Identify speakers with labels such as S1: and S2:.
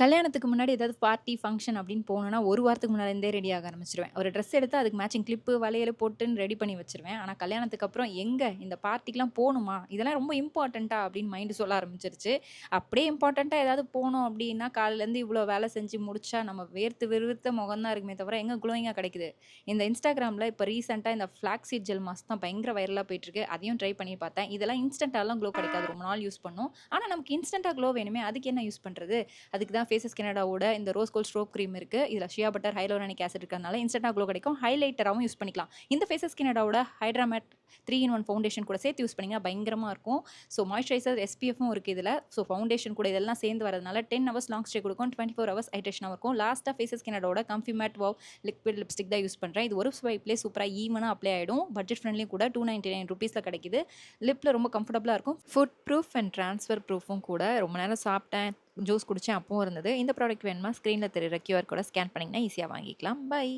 S1: கல்யாணத்துக்கு முன்னாடி ஏதாவது பார்ட்டி, ஃபங்ஷன் அப்படின்னு போனோம்னா, 1 வாரத்துக்கு முன்னாடிருந்தே ரெடி ஆக ஆரம்பிச்சுருவேன். ஒரு ட்ரெஸ் எடுத்தா அதுக்கு மேட்சிங் கிளிப்பு, வளையல் போட்டுன்னு ரெடி பண்ணி வச்சுருவேன். ஆனா கல்யாணத்துக்கு அப்புறம் எங்க இந்த பார்ட்டிக்குலாம் போணுமா? இதெல்லாம் ரொம்ப இம்பார்ட்டன்ட்டா அப்படின்னு மைண்ட் சொல்ல ஆரம்பிச்சுருச்சு. அப்படியே இம்பார்ட்டன்ட்டா ஏதாவது போனோம் அப்படின்னா, காலையிலேருந்து இவ்வளோ வேலை செஞ்சு முடிச்சா நம்ம வேர்த்து விறுவிறுத்த முகம் தான் இருக்குமே தவிர, எங்க க்ளோயிங்கா கிடைக்குது? இந்த Instagramல இப்ப ரீசென்ட்டா இந்த ஃபிளாக்ஸ் சீட் ஜெல் மாஸ்க் தான் பயங்கர வைரலா போயிட்டுருக்கு. அதையும் ட்ரை பண்ணி பார்த்தேன். இதெல்லாம் இன்ஸ்டன்ட்டாலாம் க்ளோ கிடைக்காது. ரொம்ப நாள் யூஸ் பண்ணும். ஆனா நமக்கு இன்ஸ்டன்ட்டா க்ளோ வேணுமே, அதுக்கு என்ன யூஸ் பண்றது? அதுக்கு தான் ஃபேஸஸ் கனடாவோட இந்த ரோஸ் கோல்ட் ஸ்ட்ரோப் க்ரீம் இருக்கு. இதுல ஷியா பட்டர், ஹைலூரானிக் ஆசிட் இருக்கிறதுனால இன்ஸ்டன்ட்டா க்ளோ கிடைக்கும். ஹைலைட்டராவும் யூஸ் பண்ணிக்கலாம். இந்த ஃபேஸஸ் கனடாவோட ஹைட்ரா மேட் 3 இன் 1 ஃபவுண்டேஷன் கூட சேர்த்து யூஸ் பண்ணீங்கன்னா பயங்கரமா இருக்கும். ஸோ மாய்ஸ்சரைசர், SPFம் இருக்கு இதுல. ஸோ ஃபவுண்டேஷன் கூட இதெல்லாம் சேர்ந்து வரதுனால 10 ஹவர்ஸ் லாங் ஸ்டே கொடுக்கும். 24 ஹவர்ஸ் ஹைட்ரேஷனாவும் இருக்கும். லாஸ்ட்டா ஃபேஸஸ் கனடாவோட comfy matte wow liquid lipstick தான் யூஸ் பண்றேன். இது ஒரு ஸ்வைப்லேயே சூப்பரா ஈவனா அப்ளை ஆயிடும். பட்ஜெட் ஃப்ரெண்ட்லியும் கூட ₹299 கிடைக்குது. லிப்ல ரொம்ப கம்ஃபர்டபுளா இருக்கும். ஃபுட் ப்ரூஃப் அண்ட் ட்ரான்ஸ்ஃபர் ப்ரூஃபும் கூட. ரொம்ப நேரம் சாப்பிட்டேன், ஜூஸ் குடிச்சேன் அப்பவும் இருந்தது. இந்த ப்ராடக்ட் வேணுமா ஸ்க்ரீனில் தெரியுற QR கோட ஸ்கேன் பண்ணிங்கன்னா ஈஸியாக வாங்கிக்கலாம். பை.